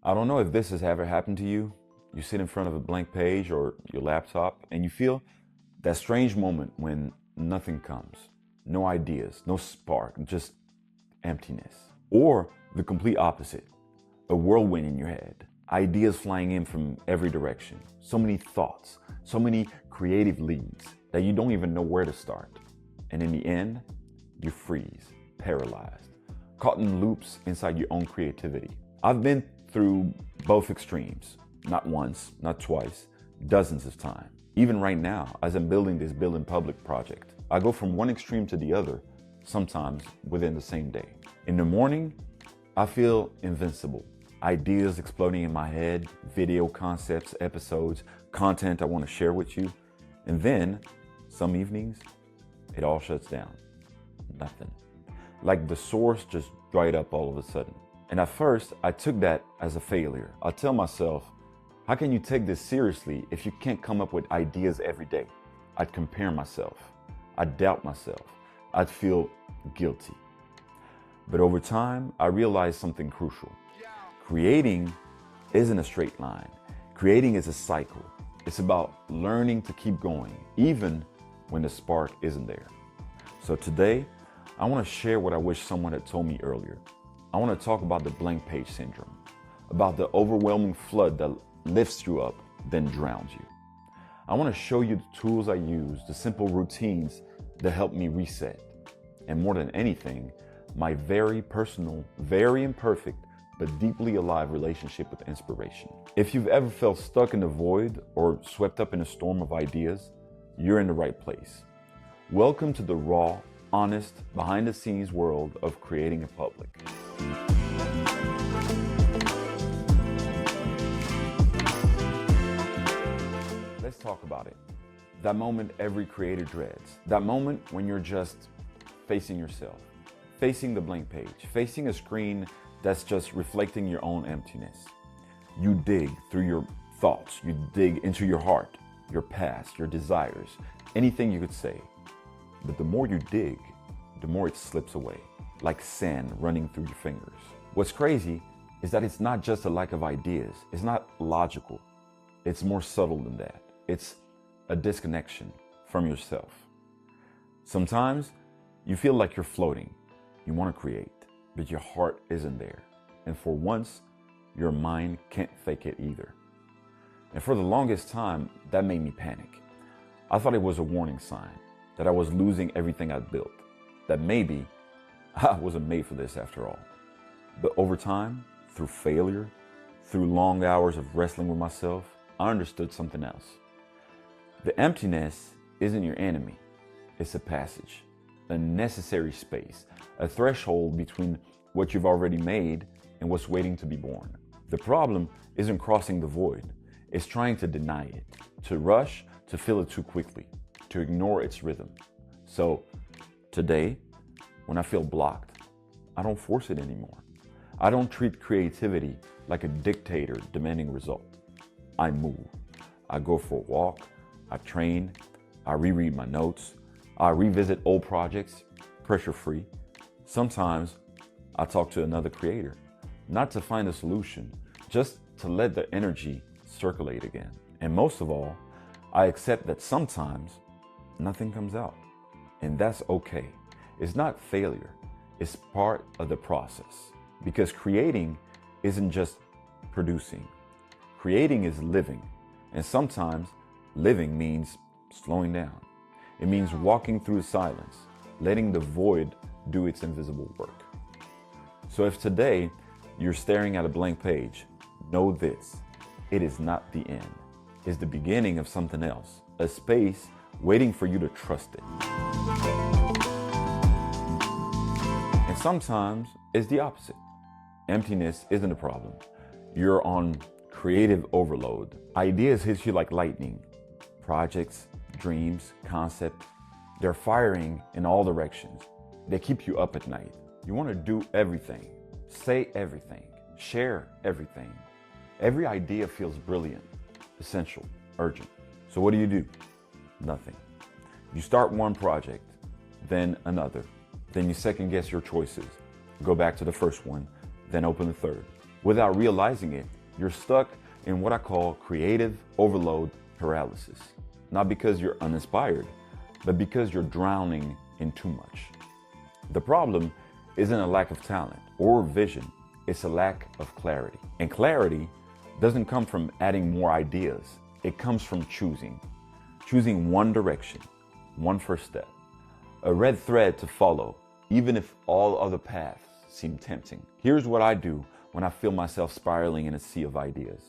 I don't know if this has ever happened to you. You sit in front of a blank page or your laptop and you feel that strange moment when nothing comes. No ideas, no spark, just emptiness. Or the complete opposite, a whirlwind in your head. Ideas flying in from every direction. So many thoughts, so many creative leads that you don't even know where to start. And in the end, you freeze, paralyzed, caught in loops inside your own creativity. I've been through both extremes, not once, not twice, dozens of times. Even right now, as I'm building this Build in Public project, I go from one extreme to the other, sometimes within the same day. In the morning, I feel invincible. Ideas exploding in my head, video concepts, episodes, content I want to share with you. And then, some evenings, it all shuts down. Nothing. Like the source just dried up all of a sudden. And at first, I took that as a failure. I tell myself, how can you take this seriously if you can't come up with ideas every day? I'd compare myself. I'd doubt myself. I'd feel guilty. But over time, I realized something crucial. Creating isn't a straight line. Creating is a cycle. It's about learning to keep going, even when the spark isn't there. So today, I want to share what I wish someone had told me earlier. I want to talk about the blank page syndrome, about the overwhelming flood that lifts you up, then drowns you. I want to show you the tools I use, the simple routines that help me reset, and more than anything, my very personal, very imperfect, but deeply alive relationship with inspiration. If you've ever felt stuck in the void or swept up in a storm of ideas, you're in the right place. Welcome to the raw, honest, behind-the-scenes world of creating in public. Let's talk about it. That moment every creator dreads. That moment when you're just facing yourself, facing the blank page, facing a screen that's just reflecting your own emptiness. You dig through your thoughts, you dig into your heart, your past, your desires, anything you could say. But the more you dig, the more it slips away, like sand running through your fingers. What's crazy is that it's not just a lack of ideas. It's not logical. It's more subtle than that. It's a disconnection from yourself. Sometimes you feel like you're floating. You want to create, but your heart isn't there. And for once, your mind can't fake it either. And for the longest time, that made me panic. I thought it was a warning sign that I was losing everything I'd built, that maybe I wasn't made for this after all. But over time, through failure, through long hours of wrestling with myself, I understood something else. The emptiness isn't your enemy. It's a passage, a necessary space, a threshold between what you've already made and what's waiting to be born. The problem isn't crossing the void. It's trying to deny it, to rush, to fill it too quickly, to ignore its rhythm. So today, when I feel blocked, I don't force it anymore. I don't treat creativity like a dictator demanding result. I move. I go for a walk. I train. I reread my notes. I revisit old projects, pressure-free. Sometimes I talk to another creator, not to find a solution, just to let the energy circulate again. And most of all, I accept that sometimes nothing comes out. And that's okay. It's not failure. It's part of the process. Because creating isn't just producing. Creating is living. And sometimes living means slowing down. It means walking through silence, letting the void do its invisible work. So if today you're staring at a blank page, know this: it is not the end. It's the beginning of something else, a space waiting for you to trust it. And sometimes it's the opposite. Emptiness isn't a problem. You're on creative overload. Ideas hit you like lightning. Projects, dreams, concepts, they're firing in all directions. They keep you up at night. You want to do everything, say everything, share everything. Every idea feels brilliant, essential, urgent. So what do? Nothing. You start one project, then another. Then you second guess your choices. Go back to the first one, then open the third. Without realizing it, you're stuck in what I call creative overload paralysis. Not because you're uninspired, but because you're drowning in too much. The problem isn't a lack of talent or vision, it's a lack of clarity. And clarity doesn't come from adding more ideas, it comes from choosing. Choosing one direction, one first step, a red thread to follow, even if all other paths seem tempting. Here's what I do when I feel myself spiraling in a sea of ideas.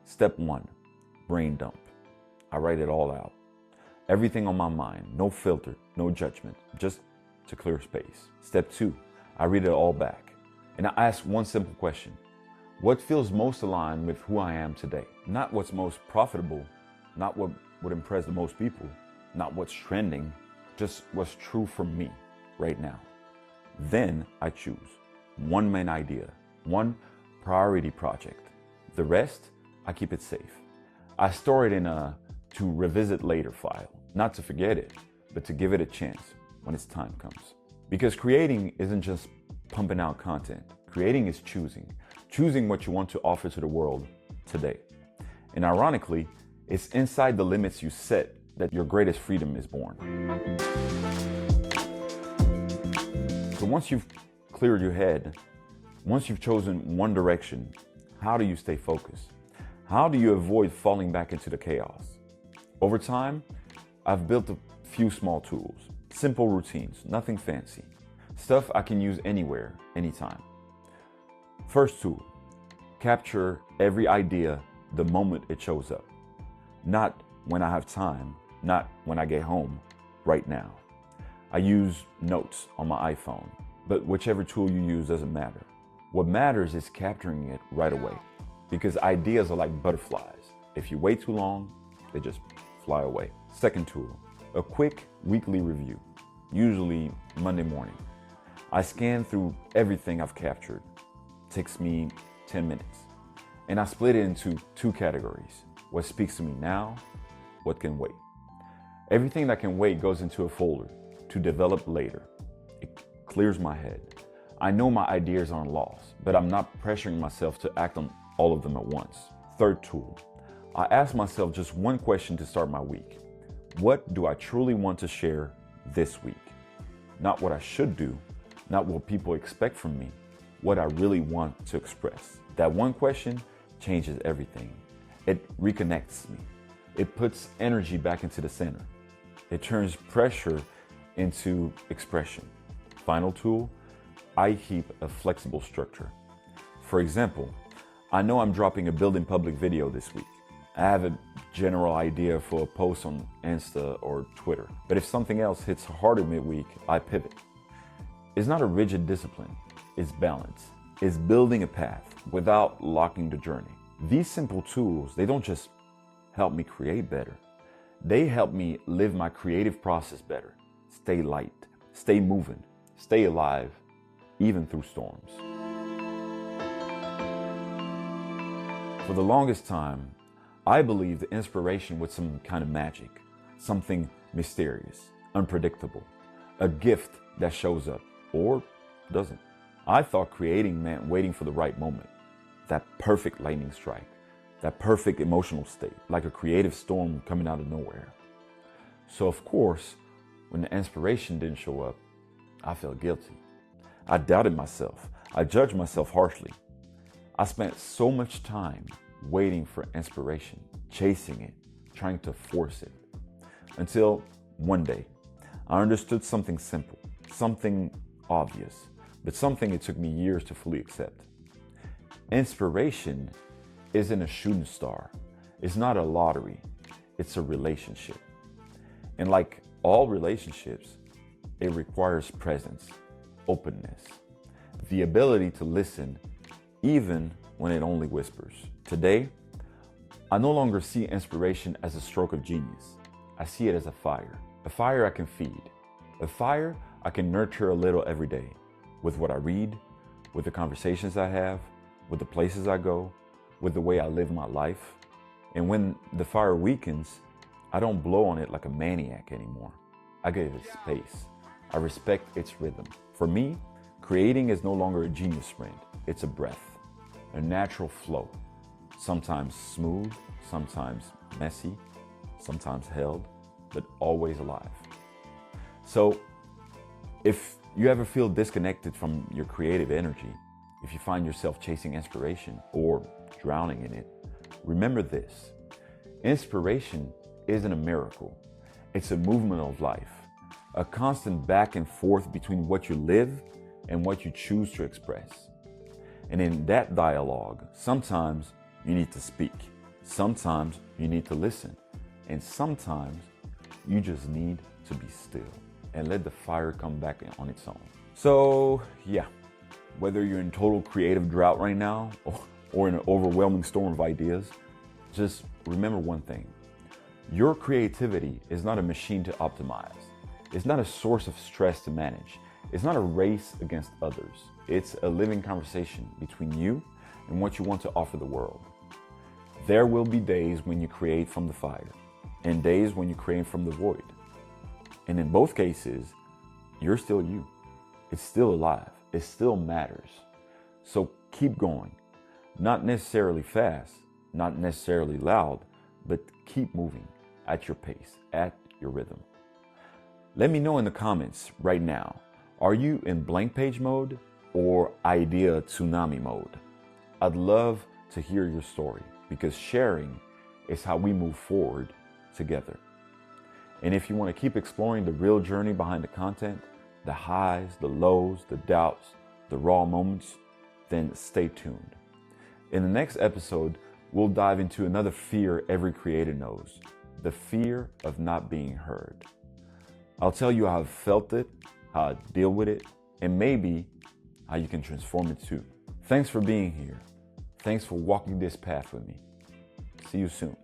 Step 1, brain dump. I write it all out. Everything on my mind, no filter, no judgment, just to clear space. Step 2, I read it all back. And I ask one simple question. What feels most aligned with who I am today? Not what's most profitable, not what would impress the most people, not what's trending, just what's true for me right now. Then I choose one main idea, one priority project. The rest, I keep it safe. I store it in a to revisit later file, not to forget it, but to give it a chance when its time comes. Because creating isn't just pumping out content. Creating is choosing what you want to offer to the world today. And ironically, it's inside the limits you set that your greatest freedom is born. So once you've cleared your head, once you've chosen one direction, how do you stay focused? How do you avoid falling back into the chaos? Over time, I've built a few small tools, simple routines, nothing fancy, stuff I can use anywhere, anytime. First tool, capture every idea the moment it shows up. Not when I have time, not when I get home, right now. I use notes on my iPhone, but whichever tool you use doesn't matter. What matters is capturing it right away, because ideas are like butterflies. If you wait too long, they just fly away. Second tool, a quick weekly review, usually Monday morning. I scan through everything I've captured. Takes me 10 minutes. And I split it into two categories. What speaks to me now, what can wait. Everything that can wait goes into a folder to develop later. It clears my head. I know my ideas aren't lost, but I'm not pressuring myself to act on all of them at once. Third tool, I ask myself just one question to start my week. What do I truly want to share this week? Not what I should do, not what people expect from me, what I really want to express. That one question changes everything. It reconnects me. It puts energy back into the center. It turns pressure into expression. Final tool, I keep a flexible structure. For example, I know I'm dropping a build in public video this week. I have a general idea for a post on Insta or Twitter, but if something else hits harder midweek, I pivot. It's not a rigid discipline, it's balance. It's building a path without locking the journey. These simple tools, they don't just help me create better. They help me live my creative process better. Stay light, stay moving, stay alive, even through storms. For the longest time, I believed the inspiration was some kind of magic, something mysterious, unpredictable, a gift that shows up or doesn't. I thought creating meant waiting for the right moment, that perfect lightning strike, that perfect emotional state, like a creative storm coming out of nowhere. So of course, when the inspiration didn't show up, I felt guilty. I doubted myself. I judged myself harshly. I spent so much time waiting for inspiration, chasing it, trying to force it. Until one day, I understood something simple, something obvious, but something it took me years to fully accept. Inspiration isn't a shooting star. It's not a lottery. It's a relationship. And like all relationships, it requires presence, openness, the ability to listen even when it only whispers. Today, I no longer see inspiration as a stroke of genius. I see it as a fire I can feed, a fire I can nurture a little every day with what I read, with the conversations I have, with the places I go, with the way I live my life. And when the fire weakens, I don't blow on it like a maniac anymore. I give it space. I respect its rhythm. For me, creating is no longer a genius sprint. It's a breath a natural flow, sometimes smooth, sometimes messy, sometimes held, but always alive. So if you ever feel disconnected from your creative energy, if you find yourself chasing inspiration or drowning in it, remember this: inspiration isn't a miracle. It's a movement of life, a constant back and forth between what you live and what you choose to express. And in that dialogue, sometimes you need to speak, sometimes you need to listen, and sometimes you just need to be still and let the fire come back on its own. So yeah, whether you're in total creative drought right now or in an overwhelming storm of ideas, just remember one thing: your creativity is not a machine to optimize. It's not a source of stress to manage. It's not a race against others. It's a living conversation between you and what you want to offer the world. There will be days when you create from the fire and days when you create from the void. And in both cases, you're still you. It's still alive. It still matters. So keep going. Not necessarily fast, not necessarily loud, but keep moving at your pace, at your rhythm. Let me know in the comments right now, are you in blank page mode or idea tsunami mode? I'd love to hear your story, because sharing is how we move forward together. And if you want to keep exploring the real journey behind the content, the highs, the lows, the doubts, the raw moments, then stay tuned. In the next episode, we'll dive into another fear every creator knows: the fear of not being heard. I'll tell you how I've felt it, how I deal with it, and maybe how you can transform it too. Thanks for being here. Thanks for walking this path with me. See you soon.